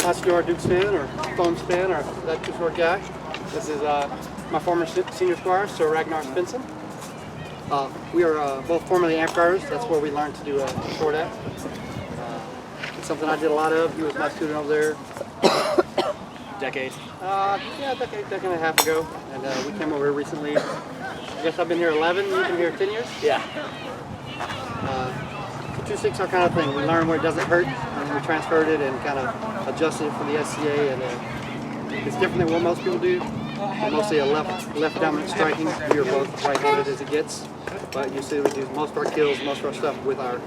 Ansteorra Duke Sven, or Foam Sven, or that two-sword guy. This is my former senior squire, Sir Ragnar Svensson. We are both formerly amp guarders. That's where we learned to do sword at. It's something I did a lot of. He was my student over there. Decade? Yeah, a decade and a half ago. And we came over here recently. I guess I've been here 11, you've been here 10 years? Yeah. 2-6 our kind of thing. We learn where it doesn't hurt, and we transferred it and kind of adjusted it for the SCA. And it's different than what most people do. We're mostly a left dominant striking. We are both right-handed as it gets. But you see we do most of our kills, most of our stuff with our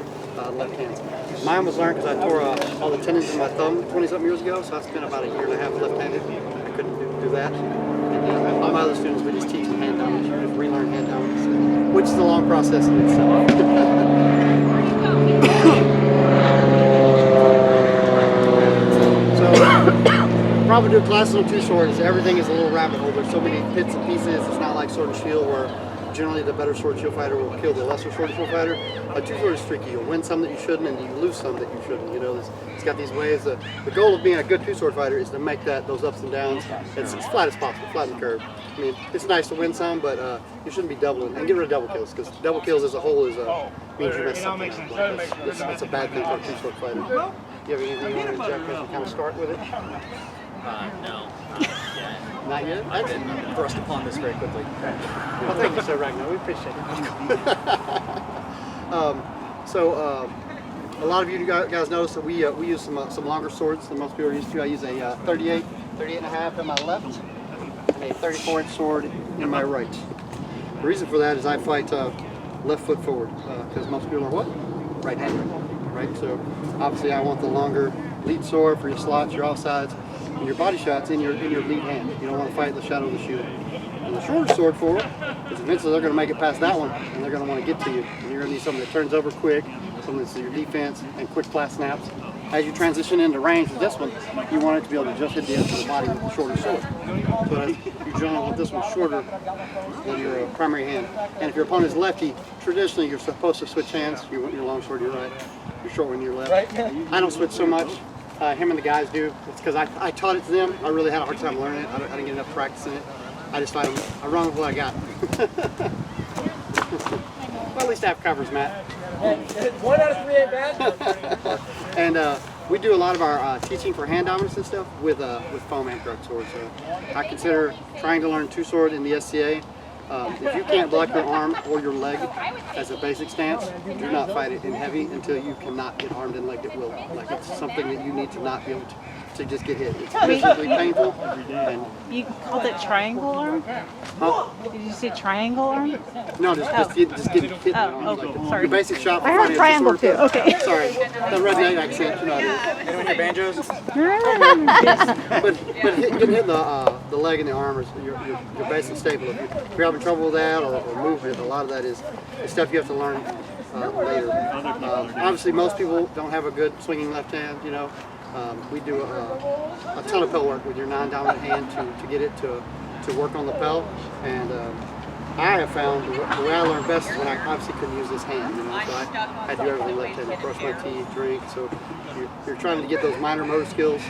left hands. Mine was learned because I tore all the tendons in my thumb 20-something years ago, so I spent about a year and a half left-handed. I couldn't do that. And all my other students, we just teach them hand dominance. You just relearn hand dominance, which is a long process in itself. So, probably do classes on two-sword is everything is a little rabbit hole. There's so many bits and pieces. It's not like sword and shield where generally the better sword and shield fighter will kill the lesser sword and shield fighter. A two-sword is tricky. You'll win some that you shouldn't, and you lose some that you shouldn't. You know, it's got these ways. The goal of being a good two-sword fighter is to make those ups and downs as flat as possible, flatten the curve. I mean, it's nice to win some, but you shouldn't be doubling. And get rid of double kills, because double kills as a whole means you mess something up. Like that's a bad thing for a two-sword fighter. Do you have anything you want to inject as we kind of start with it? No. Not yet? I've been thrust upon this very quickly. Well, thank you, Sir Ragnar. We appreciate it. A lot of you guys notice that we use some longer swords than most people are used to. I use a 38 and a half in my left, and a 34-inch sword in my right. The reason for that is I fight left foot forward, because most people are what? Right-handed, right? So obviously I want the longer lead sword for your slots, your offsides, and your body shots in your lead hand. You don't want to fight the shadow of the shield. And the shorter sword for it, because eventually they're going to make it past that one, and they're going to want to get to you. And you're going to need something that turns over quick, something that's your defense, and quick flat snaps. As you transition into range with this one, you want it to be able to just hit the edge of the body with the shorter sword. So you generally want this one shorter than your primary hand. And if your opponent is lefty, traditionally you're supposed to switch hands. You want your long sword to your right, your short one to your left. I don't switch so much. Him and the guys do. It's because I taught it to them. I really had a hard time learning it. I didn't get enough practice in it. I just fight them. I run with what I got. Well, at least I have covers, Matt. 1 out of 3 ain't bad. And we do a lot of our teaching for hand dominance and stuff with foam amp guard swords. I consider trying to learn two-sword in the SCA. If you can't block your arm or your leg as a basic stance, do not fight it in heavy until you cannot get armed and legged at will. Like, it's something that you need to not be able to just get hit. It's physically painful. And you called it triangle arm? huh? Did you say triangle arm? No, just getting hit in the arm. Oh, Like sorry. the basic shot for I heard fighting triangle two-sword. too, okay. Sorry, the redneck accent, you know what it is. Anyone hear banjos? But getting hit in the leg and the arm is your basic staple. If you're having trouble with that or movement, a lot of that is stuff you have to learn later. Obviously, most people don't have a good swinging left hand. You know, we do a ton of pel work with your non-dominant hand to get it to work on the pel. And I have found the way I learn best is when I obviously couldn't use this hand. You know, so I do everything left-handed: brush my teeth, drink. So you're trying to get those minor motor skills.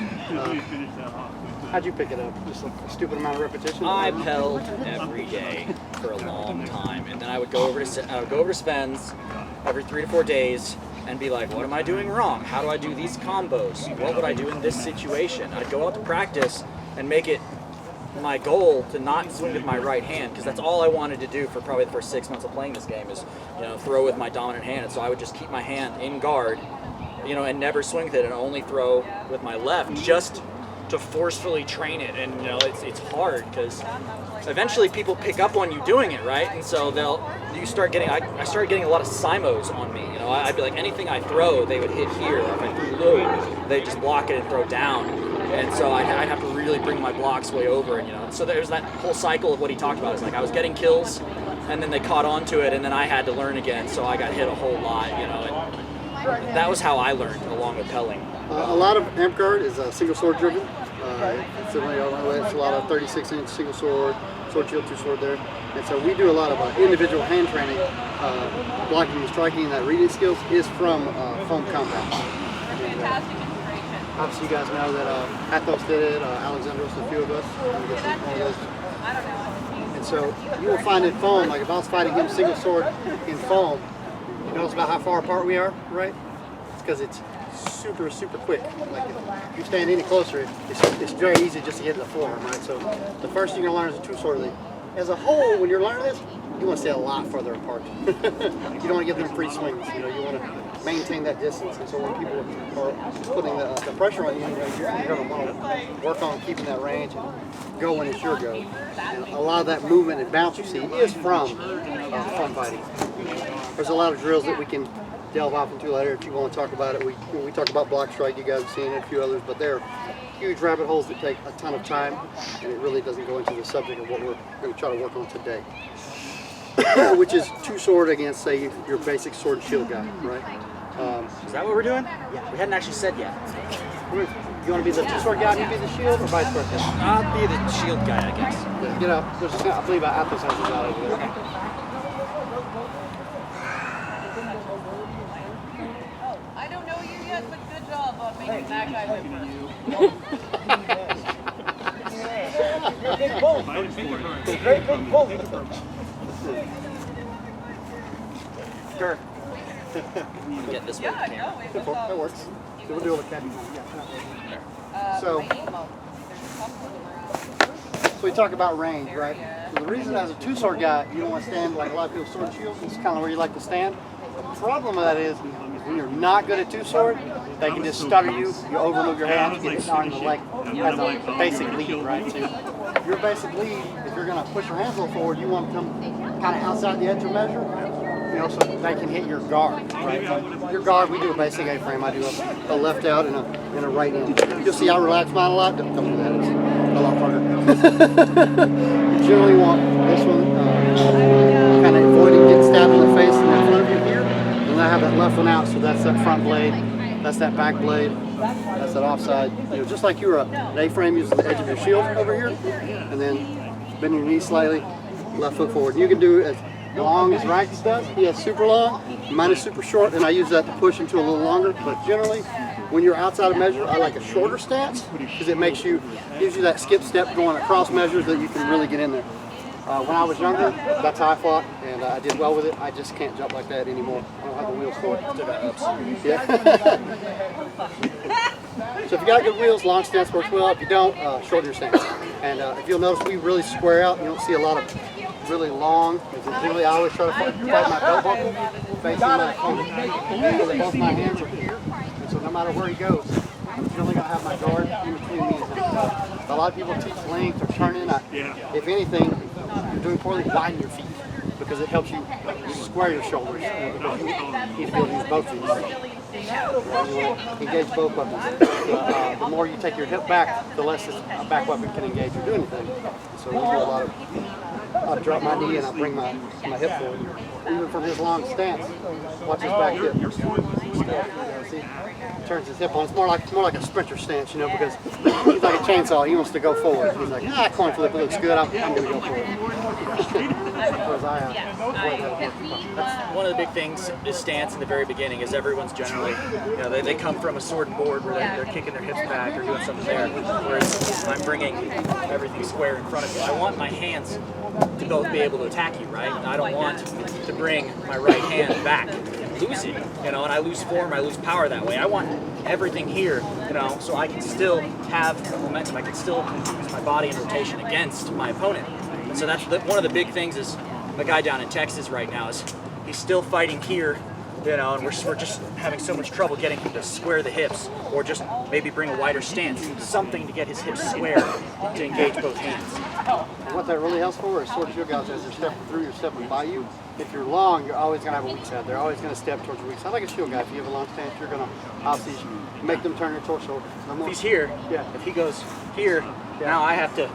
How'd you pick it up? Just a stupid amount of repetition? I pelled every day for a long time, and then I would go over to Sven's every 3 to 4 days and be like, what am I doing wrong? How do I do these combos? What would I do in this situation? I'd go out to practice and make it my goal to not swing with my right hand, because that's all I wanted to do for probably the first 6 months of playing this game is, you know, throw with my dominant hand. And so I would just keep my hand in guard, you know, and never swing with it, and only throw with my left, just to forcefully train it. And you know, it's hard because eventually people pick up on you doing it, right? And so I started getting a lot of simos on me. You know, I'd be like, anything I throw, they would hit here. If I threw low, they'd just block it and throw down. And so I'd have to really bring my blocks way over. And you know, so there's that whole cycle of what he talked about. It's like I was getting kills, and then they caught on to it, and then I had to learn again. So I got hit a whole lot. You know, and that was how I learned, along with pelling. A lot of amp guard is single sword driven. It's a lot of 36-inch single sword, sword shield, two-sword there. And so we do a lot of individual hand training. Blocking and striking, that reading skills is from foam compounds. Fantastic inspiration. Obviously, you guys know that Athos did it, Alexandros, a few of us. All those. And so you will find in foam, like if I was fighting him single sword in foam, you notice about how far apart we are, right? It's because it's super, super quick. Like if you stand any closer, it's very easy just to get to the forearm, right? So the first thing you're going to learn is a two-sword lead. As a whole, when you're learning this, you want to stay a lot further apart. You don't want to give them free swings. You know, you want to maintain that distance. And so when people are putting the pressure on you, you're going to want to work on keeping that range and go when it's your go. And a lot of that movement and bounce you see is from fun fighting. There's a lot of drills that we can delve off into later if you want to talk about it. We talk about block strike, you guys have seen it, a few others, but they're huge rabbit holes that take a ton of time, and it really doesn't go into the subject of what we're going to try to work on today, which is two sword against, say, your basic sword and shield guy, right? Is that what we're doing? Yeah. We hadn't actually said yet. You want to be the two sword guy and you be the shield, or vice versa? I'll be the shield guy, I guess. Yeah, you know, there's, I believe Athos has a guy over there. Okay. I don't know you yet, but good job on making that guy look Big bull. Very big bull. Sure. Get this Yeah, one. I know. It was, That works. So we'll do it with Kevin. So- my email. There's a couple of them around. So we talk about range, right? So the reason as a two-sword guy, you don't want to stand like a lot of people sword and shield. It's kind of where you like to stand. The problem with that is when you're not good at two-sword, they can just stutter you. You overmove your hand, you get shot in the leg as a basic lead, right? So your basic lead, if you're going to push your hands a little forward, you want to come kind of outside the edge of measure, you know, so they can hit your guard, right? Your guard, we do a basic A-frame. I do a left out and a right in. You'll see I relax mine a lot. Don't do that. It's a lot harder. You generally want this one kind of avoiding getting stabbed in the face and in front of you here. And I have that left one out, so that's that front blade, that's that back blade, that's that offside. You know, just like you're an A-frame using the edge of your shield over here, and then bend your knee slightly, left foot forward. You can do as long as Ragnar does. He has super long, mine is super short, and I use that to push him to a little longer. But generally, when you're outside of measure, I like a shorter stance because it gives you that skip step going across measures that you can really get in there. When I was younger, that's how I fought, and I did well with it. I just can't jump like that anymore. I don't have the wheels for it. Still got ups. Yeah. So if you got good wheels, long stance works well. If you don't, shorten your stance. And if you'll notice, we really square out. You don't see a lot of really long. Generally, I always try to fight my belt buckle facing my opponent. So both my hands are here, and so no matter where he goes, I'm generally going to have my guard in between me and him. A lot of people teach length or turning. If anything, you're doing poorly, widen your feet because it helps you square your shoulders. Because you need to be able to use both feet. Engage both weapons. The more you take your hip back, the less a back weapon can engage or do anything. So we do a lot of, I drop my knee and I bring my hip forward. Even from his long stance, watch his back hip. See, turns his hip on. It's more like a sprinter stance, you know, because he's like a chainsaw. He wants to go forward. He's like, coin flip, it looks good. I'm going to go for it. Whereas One of the big things is stance in the very beginning is everyone's generally, you know, they come from a sword and board where they're kicking their hips back or doing something there, whereas I'm bringing everything square in front of me. I want my hands to both be able to attack you, right? I don't want to bring my right hand back and lose it, you know, and I lose form, I lose power that way. I want everything here, you know, so I can still have momentum. I can still use my body in rotation against my opponent. And so that's one of the big things is a guy down in Texas right now is he's still fighting here, you know, and we're just having so much trouble getting him to square the hips or just maybe bring a wider stance, something to get his hips square to engage both hands. what that really helps for is sword and shield guys as they're stepping through, you're stepping by you. If you're long, you're always going to have a weak side. They're always going to step towards your weak side. Like a shield guy, if you have a long stance, you're going to obviously make them turn your torso. If he's here, if he goes here, now I have to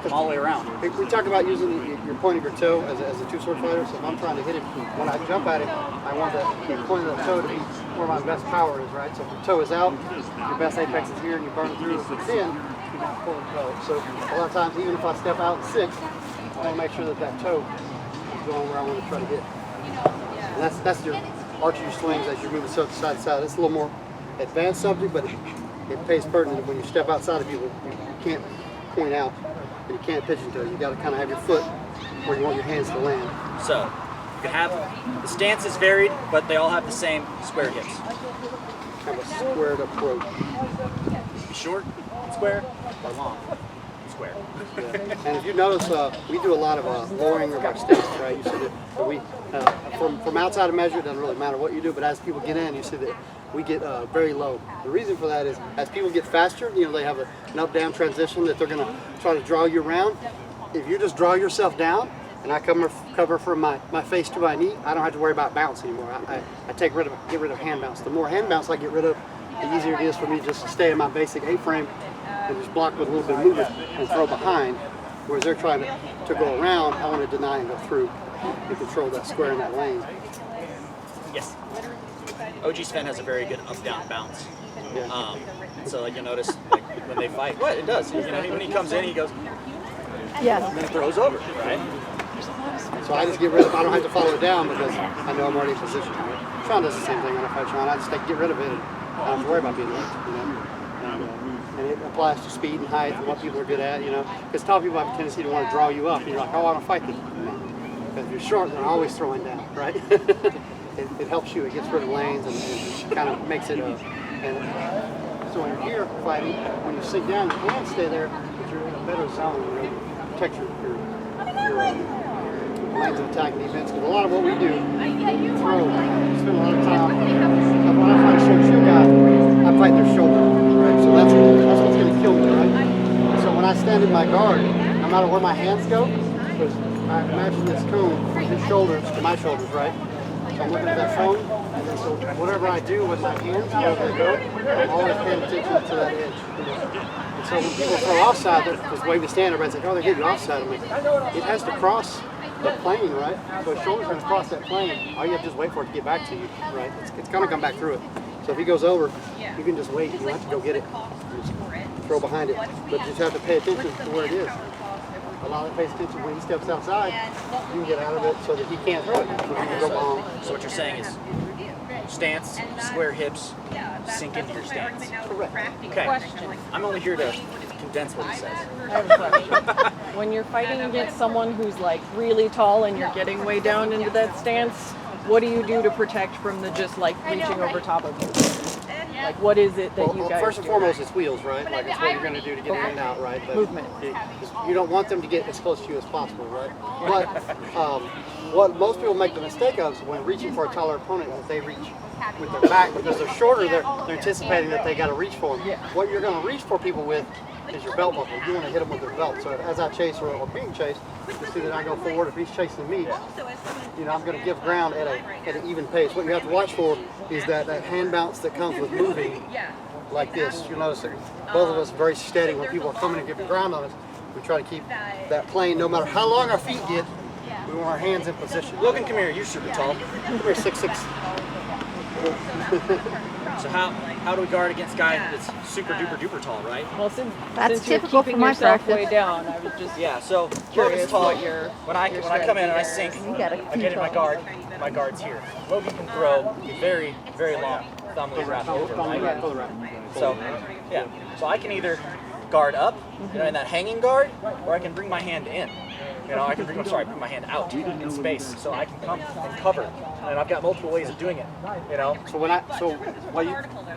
come all the way around. We talk about using your point of your toe as a two-sword fighter. So if I'm trying to hit him, when I jump at him, I want the point of the toe to be where my best power is, right? So if your toe is out, your best apex is here, and you burn through. If it's in, you pull the toe. So a lot of times, even if I step out in 6, I want to make sure that that toe is going where I want to try to hit. And that's your archery swings as you're moving side to side. It's a little more advanced subject, but it pays pertinent when you step outside of people, you can't point out and you can't pitch into it. You got to kind of have your foot where you want your hands to land. So you can have the stance is varied, but they all have the same square hips. Kind of a squared approach. Be short, square, or long, square. And if you notice, we do a lot of lowering of our stance, right? You see that we, from outside of measure, it doesn't really matter what you do, but as people get in, you see that we get very low. The reason for that is as people get faster, you know, they have an up-down transition that they're going to try to draw you around. If you just draw yourself down, and I cover from my face to my knee, I don't have to worry about bounce anymore. I get rid of hand bounce. The more hand bounce I get rid of, the easier it is for me just to stay in my basic A-frame and just block with a little bit of movement and throw behind. Whereas they're trying to go around, I want to deny and go through and control that square in that lane. Yes. OG Sven has a very good up-down bounce. Yeah. So like you'll notice like when they fight, what it does. You know, when he comes in, he goes, Yes. and then throws over, right? So I just get rid of, I don't have to follow it down because I know I'm already in position. Right? Sean does the same thing when I fight Sean. I just get rid of it and I don't have to worry about being late, you know. And it applies to speed and height and what people are good at, you know. Because tall people have a tendency to want to draw you up. And you're like, oh, I want to fight them. Because if you're short, they're always throwing down, right? it helps you. It gets rid of lanes and kind of makes it so when you're here fighting, when you sit down, your hands stay there, but you're in a better zone. You know, protect your lanes of attack and defense. Because a lot of what we do, we throw, we spend a lot of time. When I fight a short shoe guy, I fight their shoulder, right? So that's what's going to kill me, right? So when I stand in my guard, no matter where my hands go, because I imagine this cone from his shoulders to my shoulders, right? So I'm looking at that phone, and then so whatever I do with my hands, wherever they go, I'm always paying attention to that edge. And so when people throw offside, because the way we stand, everybody's like, oh, they're getting offside. I'm like, it has to cross the plane, right? So his shoulder's going to cross that plane. All you have to just wait for it to get back to you, right? It's going to come back through it. So if he goes over, you can just wait. You don't have to go get it. Just throw behind it. But you just have to pay attention to where it is. A lot of it pays attention when he steps outside, you can get out of it so that he can't throw it. So he can go long. So what you're saying is stance, square hips, sink into your stance. Correct. Okay. Question. I'm only here to condense what he says. I have a question. When you're fighting against someone who's like really tall and you're getting way down into that stance, what do you do to protect from the just like reaching over top of you? Like what is it that you guys first and do? foremost, it's wheels, right? Like it's what you're going to do to get in and out, right? But Movement. You don't want them to get as close to you as possible, right? But what most people make the mistake of is when reaching for a taller opponent, is they reach with their back because they're shorter. They're anticipating that they got to reach for them. Yeah. What you're going to reach for people with is your belt buckle. You want to hit them with their belt. So as I chase or being chased, you see that I go forward. If he's chasing me, you know, I'm going to give ground at an even pace. What you have to watch for is that hand bounce that comes with moving like this. You'll notice that both of us are very steady when people are coming and giving ground on us. We try to keep that plane, no matter how long our feet get, we want our hands in position. Logan, come here. You're super tall. Come here, 6'6". So how do we guard against a guy that's super duper duper tall, right? Well, since you're typical keeping for my yourself way practice. down, I was just Yeah. So Curious Logan's tall. what your When I come in and I sink, You got a I get in my guard. My guard's here. Logan can throw a very very long thumb lead wrap over, right? So yeah. So I can either guard up, you know, in that hanging guard, or I can bring my hand in. You know, I can bring my hand out in space, so I can come and cover. And I've got multiple ways of doing it. You know.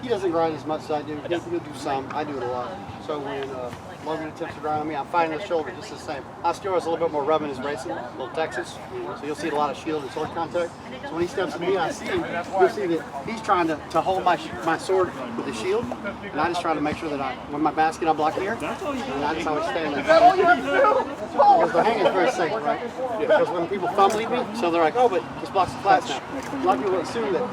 He doesn't grind as much as I do. He'll do some. I do it a lot. So when Logan attempts to grind on me, I'm fighting his shoulder just the same. Ansteorra is a little bit more rubbing his racing, a little Texas. So you'll see a lot of shield and sword contact. So when he steps to me, I see him. You'll see that he's trying to hold my sword with the shield, and I just try to make sure that when my basket I block here, and I just always stand there. Because the hang is very safe, right? Because when people thumb lead me, so they're like, oh, but this blocks the flats now. A lot of people assume that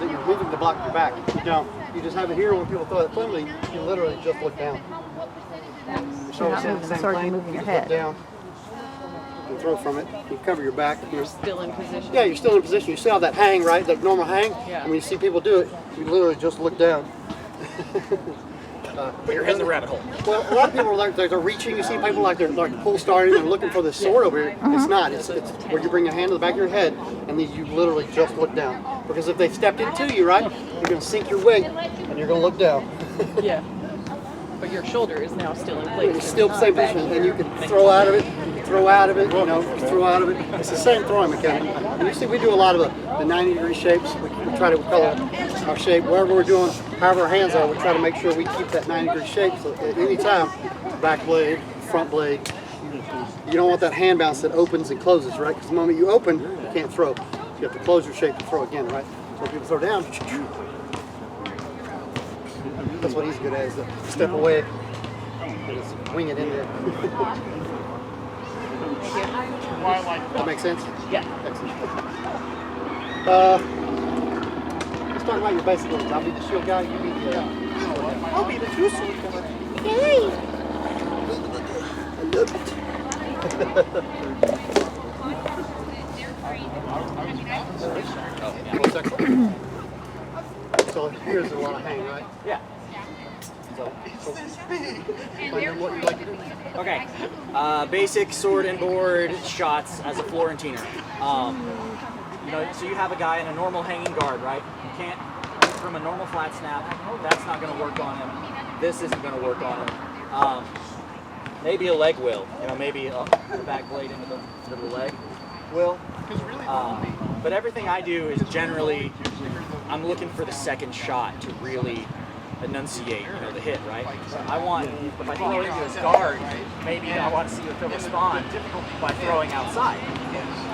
you're moving to block your back. You don't. You just have it here when people throw it thumb lead, you literally just look down. Your shoulders stay in the same plane, moving you your just look head. down. You throw from it, you cover your back. still in position. Yeah, you're still in position. You still have that hang, right? That normal hang. Yeah. And when you see people do it, you literally just look down. Put your head in the rabbit hole. Well, a lot of people are like they're reaching. You see people like they're like pull starting. They're looking for this sword over here. It's not. It's where you bring your hand to the back of your head, and then you literally just look down. Because if they stepped into you, right, you're going to sink your weight and you're going to look down. Yeah. But your shoulder is now still in place. It's still the same position, and you can throw out of it, throw out of it, you know, throw out of it. It's the same throwing mechanic. And you see, we do a lot of the 90-degree shapes. We try to color our shape, wherever we're doing, however our hands are, we try to make sure we keep that 90-degree shape. So at any time, back blade, front blade, you don't want that hand bounce that opens and closes, right? Because the moment you open, you can't throw. So you have to close your shape to throw again, right? So when people throw down, that's what he's good at, is to step away and just wing it in there. That makes sense? Yeah. Excellent. Let's talk about your basic moves. I'll be the shield guy, you be the... I'll be the true sword guy. Yay! I love it. So here's a lot of hang, right? Yeah. So what you like to do? Okay. Basic sword and board shots as a Florentiner. You know, so you have a guy in a normal hanging guard, right? You can't, from a normal flat snap, that's not going to work on him. This isn't going to work on him. Maybe a leg will. You know, maybe a back blade into the leg will. But everything I do is generally, I'm looking for the second shot to really enunciate, you know, the hit, right? I want, if I throw into his guard, maybe I want to see if he'll respond by throwing outside.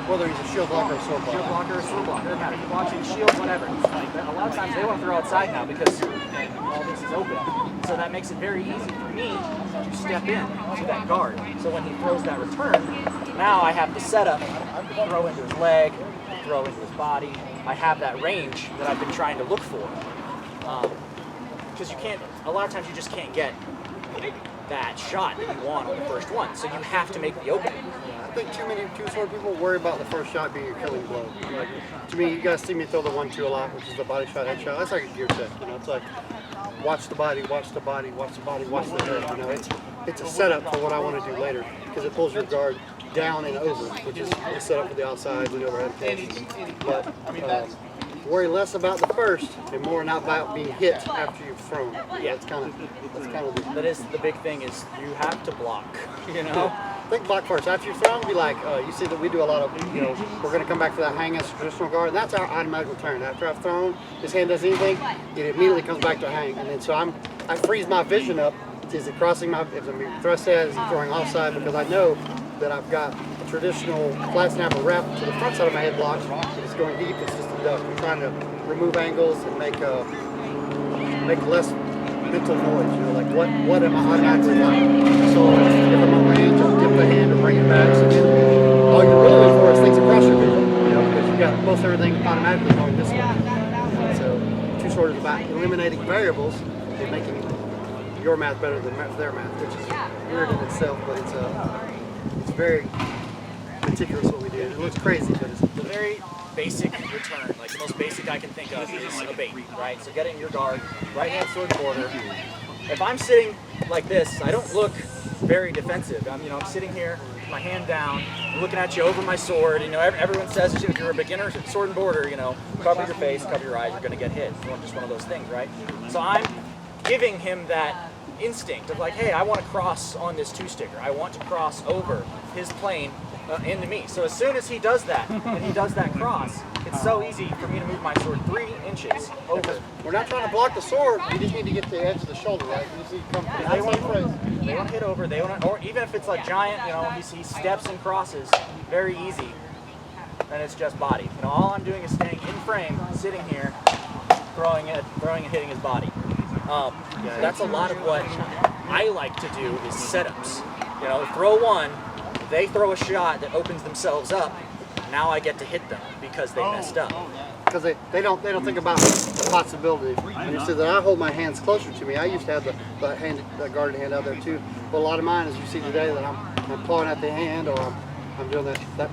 Whether he's a shield blocker or a sword blocker. Shield blocker or sword blocker, doesn't matter. Watching shield, whatever. A lot of times they want to throw outside now because all this is open. So that makes it very easy for me to step in to that guard. So when he throws that return, now I have the setup to throw into his leg, throw into his body. I have that range that I've been trying to look for. Because you can't, a lot of times you just can't get that shot that you want on the first one. So you have to make the opening. I think too many two-sword people worry about the first shot being a killing blow. Like, to me, you guys see me throw the 1-2 a lot, which is the body shot, head shot. That's like a gear check, you know. It's like watch the body, watch the body, watch the body, watch the head. You know, it's a setup for what I want to do later because it pulls your guard down and over, which is a setup for the outsides and the overhead cases. But worry less about the first and more not about being hit after you've thrown. Yeah, that's kind of That is the big thing, is you have to block, you know? Think block first. After you've thrown, be like, you see that we do a lot of, you know, we're going to come back to that hang as traditional guard. And that's our automatic return. After I've thrown, his hand does anything, it immediately comes back to hang. And then so I freeze my vision up. Is it crossing my, if I'm being thrust at, is it throwing offside? Because I know that I've got a traditional flat snapper wrap to the front side of my head blocks. It's going deep, it's just a duck. I'm trying to remove angles and make less mental noise, you know, like what am I automatically like? So if I'm on range, I'll dip the hand and bring it back. So then all you're really looking for is things across your vision, you know, because you've got most everything automatically going this way. So two-sword is about eliminating variables and making your math better than their math, which is weird in itself, but it's very meticulous what we do. It looks crazy, but it's The very basic return, like the most basic I can think of, is a bait, right? So get in your guard, right hand sword border. If I'm sitting like this, I don't look very defensive. I'm sitting here, my hand down, looking at you over my sword. You know, everyone says if you're a beginner sword and border, you know, cover your face, cover your eyes, you're going to get hit. It's just one of those things, right? So I'm giving him that instinct of like, hey, I want to cross on this two-sticker. I want to cross over his plane into me. So as soon as he does that, and he does that cross, it's so easy for me to move my sword 3 inches over. We're not trying to block the sword. We just need to get to the edge of the shoulder, right? You see, come from They want to hit over. They want to, or even if it's like giant, you know, he steps and crosses, very easy. Then it's just body. You know, all I'm doing is staying in frame, sitting here, throwing and hitting his body. That's a lot of what I like to do is setups. You know, throw one, they throw a shot that opens themselves up. Now I get to hit them because they messed up. Because they don't think about the possibility. And you said that I hold my hands closer to me. I used to have the guarded hand out there too. But a lot of mine, as you see today, that I'm clawing at the hand, or I'm doing that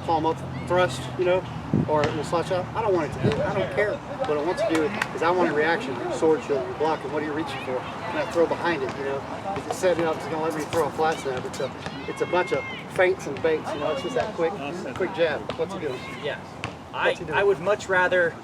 palm up thrust, you know, or a slide shot. I don't want it to do it. I don't care. What I want to do is I want a reaction. Sword shield, you're blocking. What are you reaching for? Can I throw behind it? You know, if it's setting up, it's going to let me throw a flat snap. It's a bunch of feints and baits. You know, it's just that quick jab. What's he doing? Yeah, I would much rather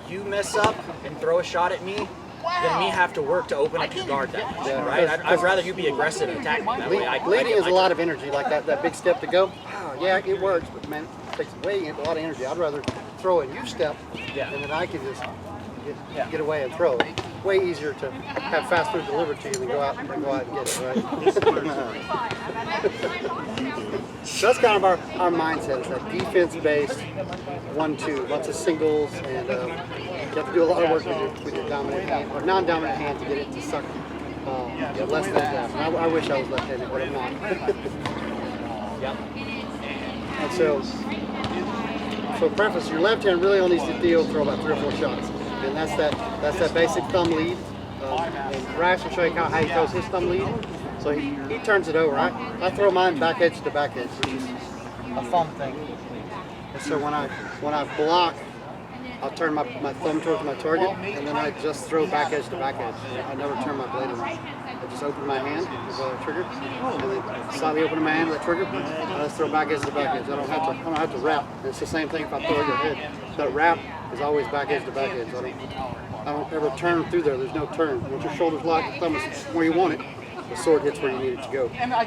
you mess up and throw a shot at me, than me have to work to open up your guard that much, right? I'd rather you be aggressive and attack me that way. Leading is a lot of energy, like that big step to go. Wow, yeah, it works, but man, it takes a lot of energy. I'd rather throw and you step, and then I can just get away and throw. Way easier to have fast food delivered to you than go out and get it, right? So that's kind of our mindset, is that defense-based 1-2, lots of singles, and you have to do a lot of work with your dominant hand, or non-dominant hand, to get it to suck less than that. And I wish I was left-handed, but I'm not. Yep. And so preface, your left hand really only needs to deal throw about 3 or 4 shots. And that's that basic thumb lead. And Rash will show you how he throws his thumb lead. So he turns it over. I throw mine back edge to back edge, which is a thumb thing. And so when I block, I'll turn my thumb towards my target, and then I just throw back edge to back edge. I never turn my blade around. I just open my hand with the trigger, and then slightly open my hand with the trigger. I just throw back edge to back edge. I don't have to wrap. It's the same thing if I throw your head. That wrap is always back edge to back edge. I don't ever turn through there. There's no turn. Once your shoulder's locked, the thumb is where you want it. The sword hits where you need it to go. I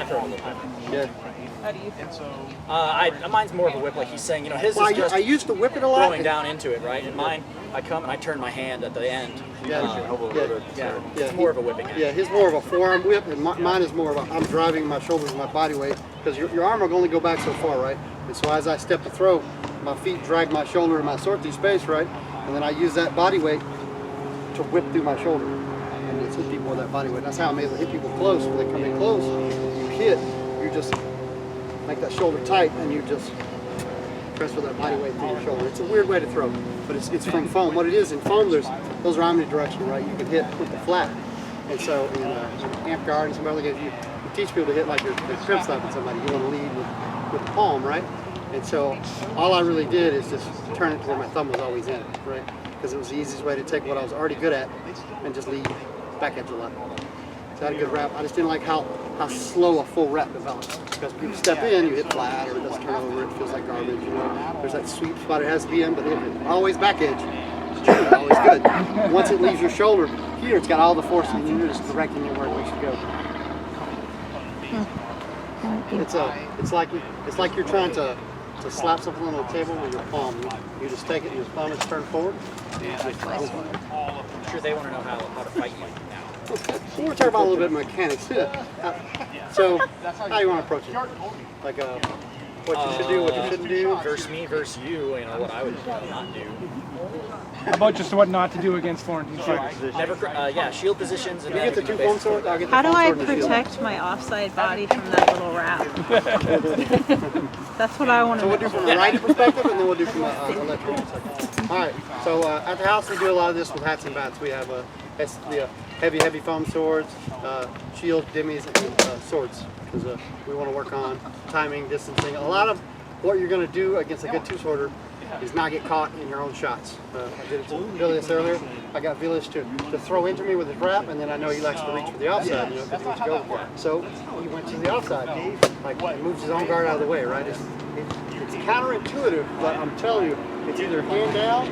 throw it a little bit. Yeah. How do you feel? Mine's more of a whip, like he's saying. You know, his is just I used to whip it a lot. throwing down into it, right? And mine, I come and I turn my hand at the end. It's more of a whipping action. Yeah, his more of a forearm whip, and mine is more of a, I'm driving my shoulders with my body weight, because your arm will only go back so far, right? And so as I step to throw, my feet drag my shoulder and my sword through space, right? And then I use that body weight to whip through my shoulder. And it's hit people with that body weight. That's how I'm able to hit people close. When they come in close, you hit, you just make that shoulder tight, and you just press with that body weight through your shoulder. It's a weird way to throw, but it's from foam. What it is in foam, those are omnidirectional, right? You can hit with the flat. And so in amp guard and some other games, you teach people to hit like you're crimp slapping somebody. You want to lead with the palm, right? And so all I really did is just turn it to where my thumb was always in, right? Because it was the easiest way to take what I was already good at and just lead back edge a lot. So I had a good wrap. I just didn't like how slow a full rep develops. Because people step in, you hit flat, or it doesn't turn over, it feels like garbage, you know. There's that sweet spot it has to be in, but always back edge. It's generally always good. Once it leaves your shoulder, here it's got all the force, and you're just directing it where it should go. It's like you're trying to slap something on the table with your palm. You just take it and your thumb is turned forward. I'm sure they want to know how to fight you now. We're talking about a little bit of mechanics. So, how do you want to approach it? Like what you should do, what you shouldn't do? Versus me, versus you, you know, what I would not do. How about just what not to do against Florentine shooters? Never, shield positions. And You get the 2 foam swords, I'll get the How do foam I sword and the shield. protect my offside body from that little wrap? That's what I want So to we'll do know. from a righty perspective, and then we'll do from a left perspective. All right. So at the house we do a lot of this with hats and bats. We have the heavy foam swords, shields, dimmies, and swords, because we want to work on timing, distancing. A lot of what you're going to do against a good 2-sworder is not get caught in your own shots. I did it to Vilius earlier. I got Vilius to throw into me with his wrap, and then I know he likes to reach for the offside, you know, because he wants to go. So he went to the offside, like he moves his own guard out of the way, right? It's counterintuitive, but I'm telling you, it's either hand down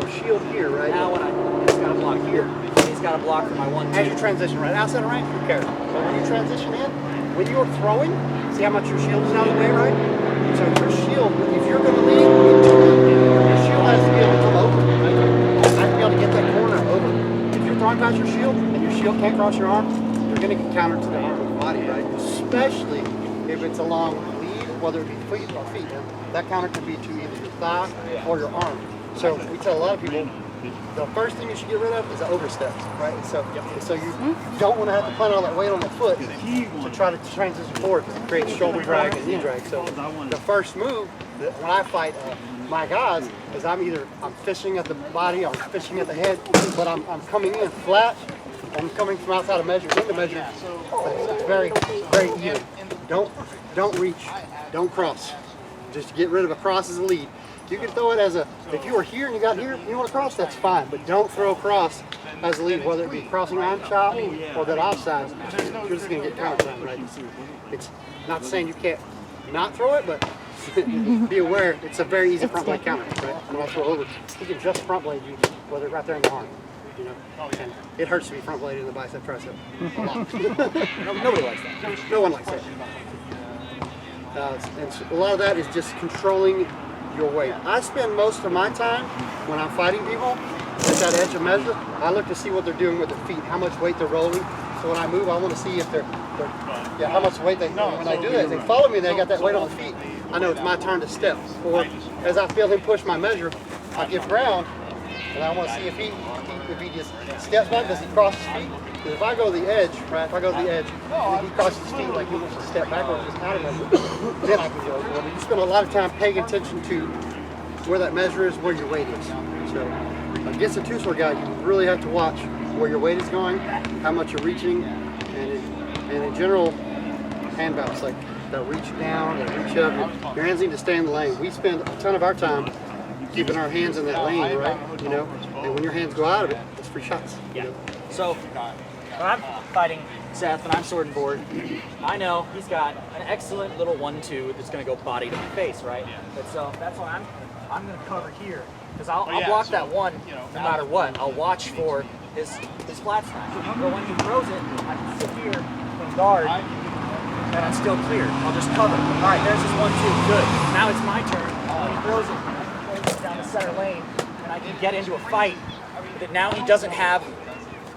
or shield here, right? Now when he's got a block here, he's got a block for my 1-2. As you transition, right? Outside of range, who cares? But when you transition in, when you're throwing, see how much your shield is out of the way, right? So your shield, if you're going to lead, your shield has to be able to come over, right? I have to be able to get that corner over. If you're throwing past your shield and your shield can't cross your arm, you're going to get countered to the arm of the body, right? Especially if it's a long lead, whether it be feet or feet. That counter could be to either your thigh or your arm. So we tell a lot of people, the first thing you should get rid of is the oversteps, right? So you don't want to have to put all that weight on the foot to try to transition forward, because it creates shoulder drag and knee drag. So the first move when I fight my guys is I'm fishing at the body, I'm fishing at the head, but I'm coming in flat. I'm coming from outside of measure into measure. It's very, very even. Don't reach, don't cross. Just get rid of a cross as a lead. You can throw it as if you were here and you got here, you want to cross, that's fine. But don't throw a cross as a lead, whether it be crossing arm chop or that offside. You're just going to get countered, right? It's not saying you can't not throw it, but be aware, it's a very easy front blade counter, right? When I throw over, he can just front blade you, whether right there in the arm, you know. And it hurts to be front bladed in the bicep tricep a lot. Nobody likes that. No one likes that. And so a lot of that is just controlling your weight. I spend most of my time when I'm fighting people at that edge of measure. I look to see what they're doing with their feet, how much weight they're rolling. So when I move, I want to see if they're how much weight they. When I do that, if they follow me, they got that weight on the feet. I know it's my turn to step. Or as I feel him push my measure, I give ground, and I want to see if he just steps back. Does he cross his feet? Because if I go to the edge, right? If I go to the edge, and he crosses his feet like he wants to step back or just out of measure, then I can go. Well, you spend a lot of time paying attention to where that measure is, where your weight is. So against a two-sword guy, you really have to watch where your weight is going, how much you're reaching, and in general, hand bounce, like that reach down, that reach up. Your hands need to stay in the lane. We spend a ton of our time keeping our hands in that lane, right? You know, and when your hands go out of it, it's free shots. Yeah. You know? So when I'm fighting Seth and I'm sword and board, I know he's got an excellent little 1-2 that's going to go body to my face, right? But so that's why I'm going to cover here because I'll block that one no matter what. I'll watch for his flat snap. But when he throws it, I can sit here and guard, and I'm still clear. I'll just cover. All right, there's his 1-2. Good. Now it's my turn. When he throws it down the center lane, and I can get into a fight. But now he doesn't have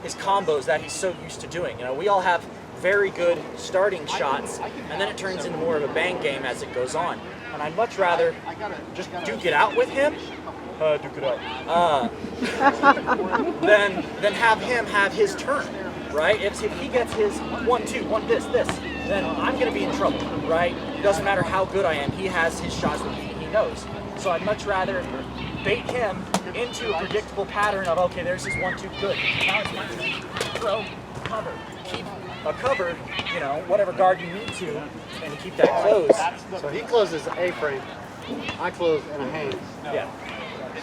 his combos that he's so used to doing. You know, we all have very good starting shots, and then it turns into more of a bang game as it goes on. And I'd much rather just duke it out with him, than have him have his turn, right? If he gets his 1-2, this, then I'm going to be in trouble, right? It doesn't matter how good I am. He has his shots that he knows. So I'd much rather bait him into a predictable pattern of, okay, there's his 1-2, good. Now it's my turn. Throw, cover. Keep a cover, you know, whatever guard you need to, and keep that closed. So he closes the A-frame. I close in a hand. Yeah.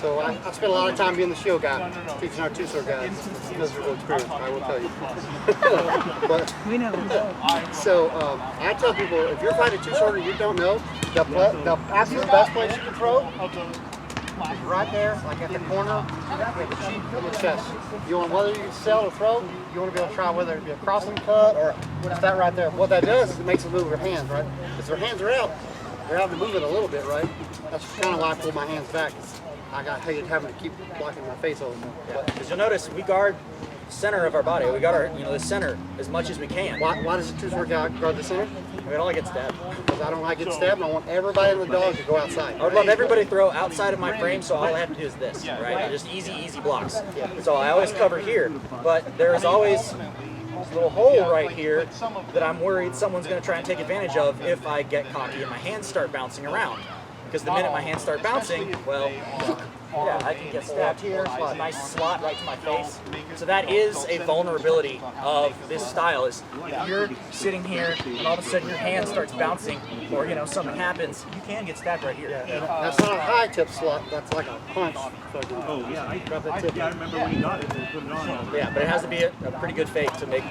So I spend a lot of time being the shield guy, teaching our two-sword guys. It's a miserable experience, I will tell you. But, We know. so I tell people, if you're fighting a two-sworder you don't know, the absolute best place you can throw is right there, like at the corner of the cheek of the chest. You want, whether you sell or throw, you want to be able to try whether it be a crossing cut or just that right there. What that does is it makes it move your hands, right? Because their hands are out, they're having to move it a little bit, right? That's kind of why I pull my hands back. I hated having to keep blocking my face all the time. Because you'll notice we guard center of our body. We got our, the center as much as we can. Why does the two-sword guy guard the center? We don't like get stabbed. Because I don't like getting stabbed, and I want everybody in the dog to go outside. I would love everybody to throw outside of my frame, so all I have to do is this, right? Just easy blocks. So I always cover here, but there is always this little hole right here that I'm worried someone's going to try and take advantage of if I get cocky and my hands start bouncing around. Because the minute my hands start bouncing, well, yeah, I can get stabbed here, a nice slot right to my face. So that is a vulnerability of this style, is if you're sitting here and all of a sudden your hand starts bouncing or, something happens, you can get stabbed right here. That's not a high tip slot, that's like a punch. Oh, yeah, I remember when he got it and put it on. Yeah, but it has to be a pretty good fake to make,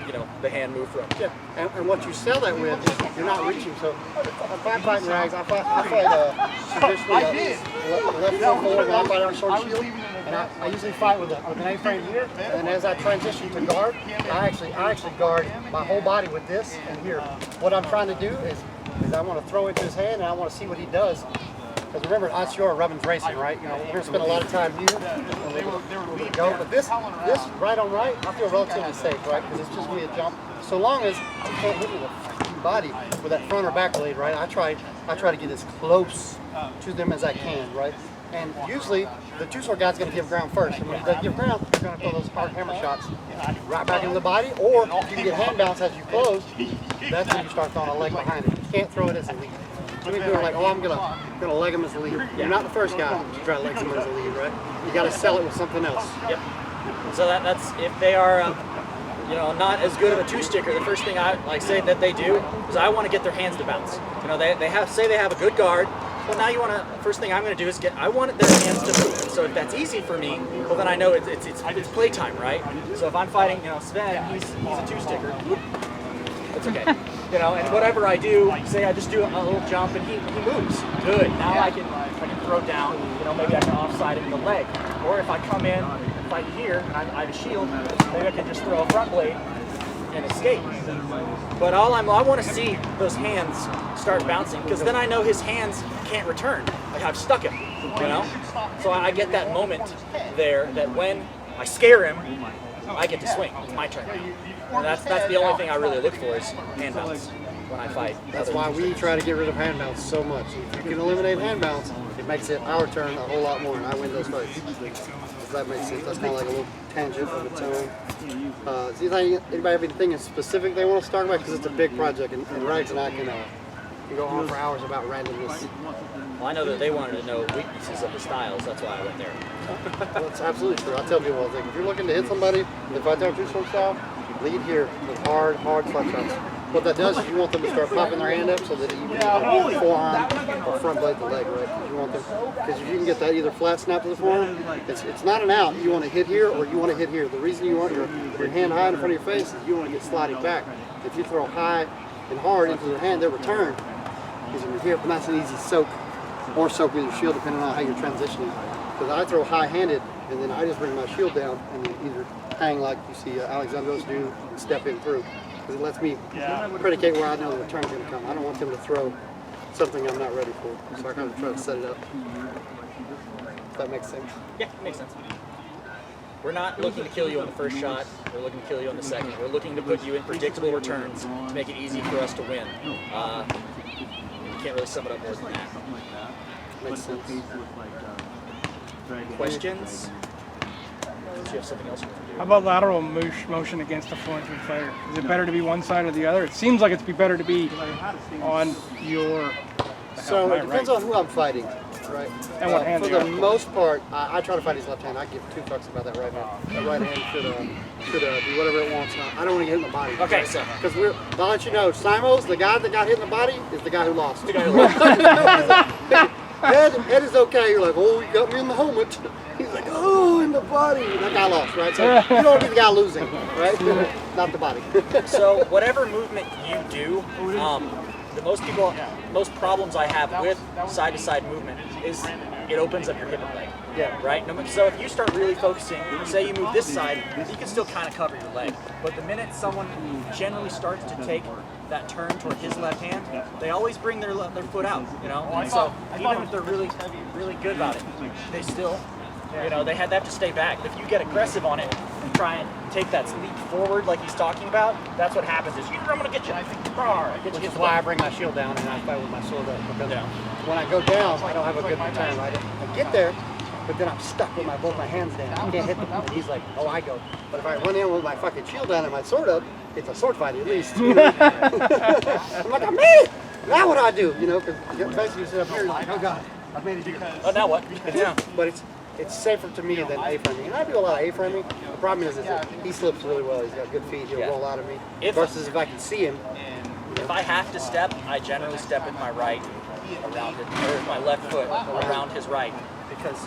the hand move from. Yeah, and what you sell that with is you're not reaching. So if I'm fighting rags, I fight traditionally left foot forward when I fight on sword shield. And I usually fight with an A-frame here, and then as I transition to guard, I actually guard my whole body with this and here. What I'm trying to do is I want to throw it to his hand, and I want to see what he does. Because remember, Ansteorra, Rubbin's racing, right? We're going to spend a lot of time here. We're going to go. But this right on right, I feel relatively safe, right? Because it's just me a jump. So long as you can't hit me with the body with that front or back blade, right? I try to get as close to them as I can, right? And usually, the two-sword guy's going to give ground first. And when he does give ground, he's going to throw those hard hammer shots right back into the body. Or if you can get hand bounce as you close, that's when you start throwing a leg behind it. You can't throw it as a lead. Too many people are like, oh, I'm gonna leg him as a lead. You're not the first guy to try to leg someone as a lead, right? You got to sell it with something else. Yep. So that's if they are, not as good of a two-sticker. The first thing I say that they do is I want to get their hands to bounce. They have a good guard. Well, now you want to. First thing I'm going to do is I want their hands to move. And so if that's easy for me, well then I know it's playtime, right? So if I'm fighting, Sven, he's a two-sticker. It's okay. You know, and whatever I do, say I just do a little jump and he moves. Good. Now I can throw down. You know, maybe I can offside him in the leg, or if I come in and fight here and I have a shield, maybe I can just throw a front blade and escape. But I want to see those hands start bouncing, because then I know his hands can't return. Like I've stuck him, you know. So I get that moment there that when I scare him, I get to swing. It's my turn. And that's the only thing I really look for is hand bounce when I fight. That's why we try to get rid of hand bounce so much. If you can eliminate hand bounce, it makes it our turn a whole lot more, and I win those fights. If that makes sense. That's kind of like a little tangent of its own. Anybody have anything specific they want us to talk about? Because it's a big project, and Rags and I can go on for hours about randomness. Well, I know that they wanted to know weaknesses of the styles. That's why I went there. Well, it's absolutely true. I tell people all the time, if you're looking to hit somebody, if I tell you sword style, lead here with hard slap shots. What that does is you want them to start popping their hand up so that you can forearm or front blade the leg, right? You want them, because if you can get that either flat snap to the forearm, it's not an out. You want to hit here or you want to hit here. The reason you want your hand high in front of your face is you want to get sliding back. If you throw high and hard into their hand, their return is in your hip, and that's an easy soak, or soak with your shield depending on how you're transitioning. Because I throw high-handed and then I just bring my shield down and then either hang like you see Alexandros do and step in through. Because it lets me predicate where I know the return's going to come. I don't want them to throw something I'm not ready for. So I kind of try to set it up. If that makes sense. Yeah, makes sense. We're not looking to kill you on the first shot. We're looking to kill you on the second. We're looking to put you in predictable returns to make it easy for us to win. You can't really sum it up more than that. Makes sense. Questions? Do you have something else you want to do? How about lateral motion against a Florentine fighter? Is it better to be one side or the other? It seems like it's better to be on your. So it depends on who I'm fighting, right? And what hand for they the are. most part, I try to fight his left hand. I give two fucks about that right hand. That right hand should do whatever it wants. I don't want to get hit in the body. Okay, so because I'll let you know, Simos, the guy that got hit in the body, is the guy who lost. Ed is okay. You're like, oh, you got me in the helmet. He's like, oh, in the body. That guy lost, right? So you don't want to be the guy losing, right? Not the body. So whatever movement you do, the most problems I have with side-to-side movement is it opens up your hip and leg. Yeah. Right? So if you start really focusing, say you move this side, you can still kind of cover your leg. But the minute someone generally starts to take that turn toward his left hand, they always bring their foot out, you know? And so even if they're really good about it, they still, you know, they have to stay back. If you get aggressive on it and try and take that leap forward like he's talking about, that's what happens is, I'm going to get you. Which is why I bring my shield down and I fight with my sword up. Because when I go down, I don't have a good return, right? I get there, but then I'm stuck with both my hands down. I can't hit them. And he's like, oh, I go. But if I run in with my fucking shield down and my sword up, it's a sword fight at least. You know? I'm like, I made it! Now what do I do? You know, because basically you sit up here and you're like, oh God, I've made it here. Oh, now what? Yeah. But it's safer to me than A-framing. And I do a lot of A-framing. The problem is he slips really well. He's got good feet. He'll roll out of me. Versus if I can see him. If I have to step, I generally step with my right around it, or with my left foot around his right, because